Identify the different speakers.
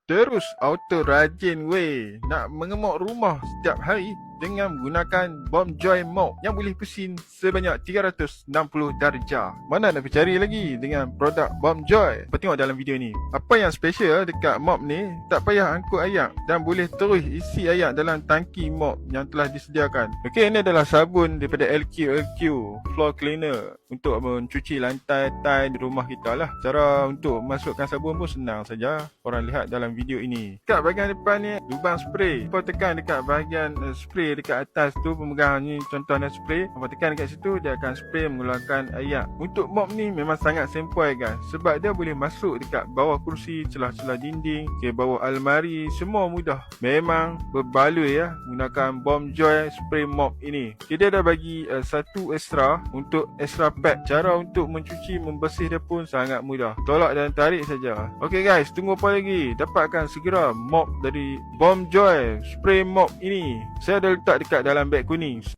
Speaker 1: Terus auto rajin weh nak mengemuk rumah setiap hari dengan menggunakan Bomb Joy Mop yang boleh bersin sebanyak 360 darjah. Mana nak cari lagi dengan produk Bomb Joy? Kau tengok dalam video ni. Apa yang special dekat mop ni, tak payah angkut ayak dan boleh terus isi ayak dalam tangki mop yang telah disediakan. Okey, ini adalah sabun daripada LQ Floor Cleaner untuk mencuci lantai tile di rumah kita lah. Cara untuk masukkan sabun pun senang saja. Korang lihat dalam video ini. Dekat bahagian depan ni lubang spray. Kau tekan dekat bahagian spray dekat atas tu, pemegang ni contohnya spray. Kau tekan dekat situ, dia akan spray mengeluarkan ayak. Untuk mop ni memang sangat sempoi guys, sebab dia boleh masuk dekat bawah kursi, celah-celah dinding, ke bawah almari, semua mudah. Memang berbaloi ya menggunakan Bomb Joy spray mop ini. Dia dah bagi satu extra untuk extra pack. Cara untuk mencuci membersih dia pun sangat mudah. Tolak dan tarik saja. Okey guys, tunggu apa lagi? Dapatkan segera mop dari Bomb Joy spray mop ini. Saya dah letak dekat dalam beg kuning.